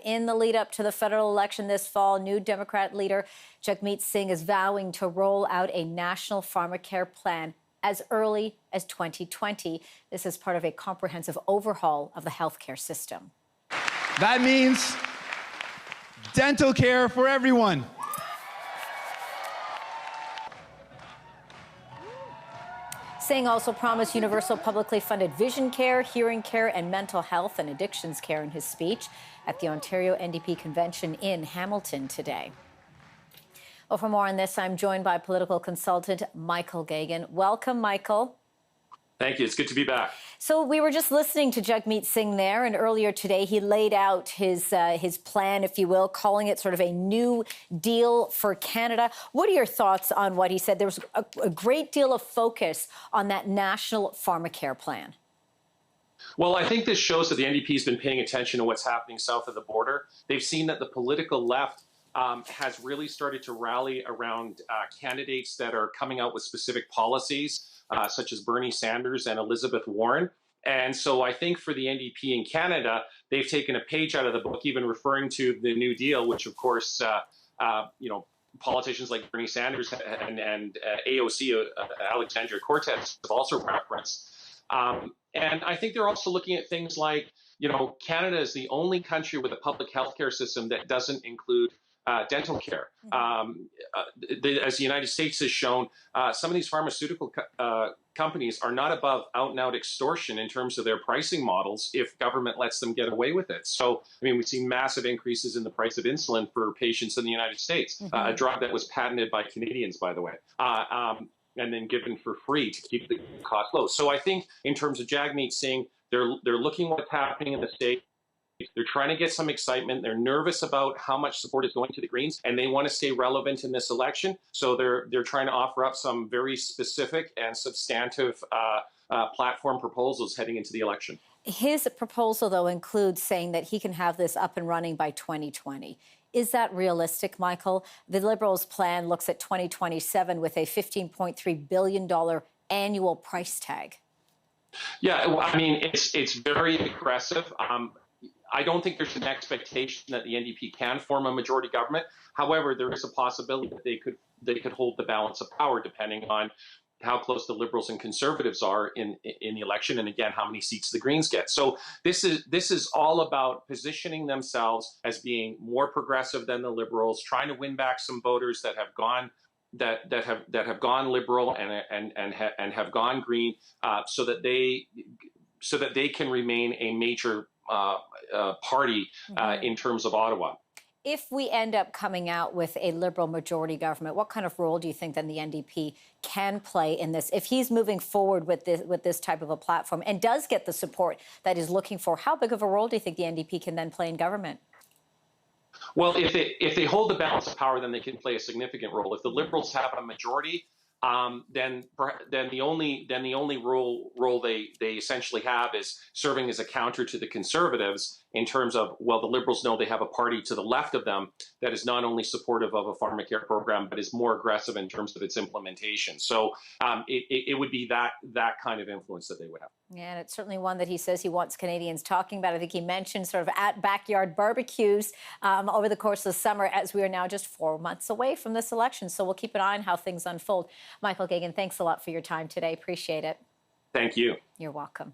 In the lead up to the federal election this fall, new Democrat leader Jagmeet Singh is vowing to roll out a national pharmacare plan as early as 2020. This is part of a comprehensive overhaul of the healthcare system. That means dental care for everyone. Singh also promised universal publicly funded vision care, hearing care, and mental health and addictions care in his speech at the Ontario NDP convention in Hamilton today. Well, for more on this, I'm joined by political consultant Michael Geoghegan. Welcome, Michael. Thank you. It's good to be back. So we were just listening to Jagmeet Singh there, and earlier today he laid out his plan, if you will, calling it sort of a new deal for Canada. What are your thoughts on what he said? There was a great deal of focus on that national pharmacare plan. Well, I think this shows that the NDP has been paying attention to what's happening south of the border. They've seen that the political left has really started to rally around candidates that are coming out with specific policies, such as Bernie Sanders and Elizabeth Warren. And so I think for the NDP in Canada, they've taken a page out of the book, even referring to the New Deal, which, of course, politicians like Bernie Sanders and AOC, Alexandria Cortez, have also referenced. And I think they're also looking at things like, Canada is the only country with a public healthcare system that doesn't include dental care. As the United States has shown, some of these pharmaceutical companies are not above out-and-out extortion in terms of their pricing models if government lets them get away with it. So, we've seen massive increases in the price of insulin for patients in the United States, a drug that was patented by Canadians, by the way. And then given for free to keep the cost low. So I think in terms of Jagmeet Singh, they're looking at what's happening in the state. They're trying to get some excitement. They're nervous about how much support is going to the Greens, and they want to stay relevant in this election. So they're trying to offer up some very specific and substantive platform proposals heading into the election. His proposal, though, includes saying that he can have this up and running by 2020. Is that realistic, Michael? The Liberals' plan looks at 2027 with a $15.3 billion annual price tag. Yeah, well, it's very aggressive. I don't think there's an expectation that the NDP can form a majority government. However, there is a possibility that they could hold the balance of power depending on how close the Liberals and Conservatives are in the election, and again, how many seats the Greens get. So this is all about positioning themselves as being more progressive than the Liberals, trying to win back some voters that have gone have gone Liberal and have gone Green, so that they can remain a major party in terms of Ottawa. If we end up coming out with a Liberal majority government, what kind of role do you think then the NDP can play in this? If he's moving forward with this type of a platform and does get the support that he's looking for, how big of a role do you think the NDP can then play in government? Well, if they hold the balance of power, then they can play a significant role. If the Liberals have a majority, then the only role they essentially have is serving as a counter to the Conservatives in terms of, well, the Liberals know they have a party to the left of them that is not only supportive of a pharmacare program, but is more aggressive in terms of its implementation. So it would be that kind of influence that they would have. Yeah, and it's certainly one that he says he wants Canadians talking about. I think he mentioned sort of at backyard barbecues over the course of the summer, as we are now just 4 months away from this election. So we'll keep an eye on how things unfold. Michael Geoghegan, thanks a lot for your time today. Appreciate it. Thank you. You're welcome.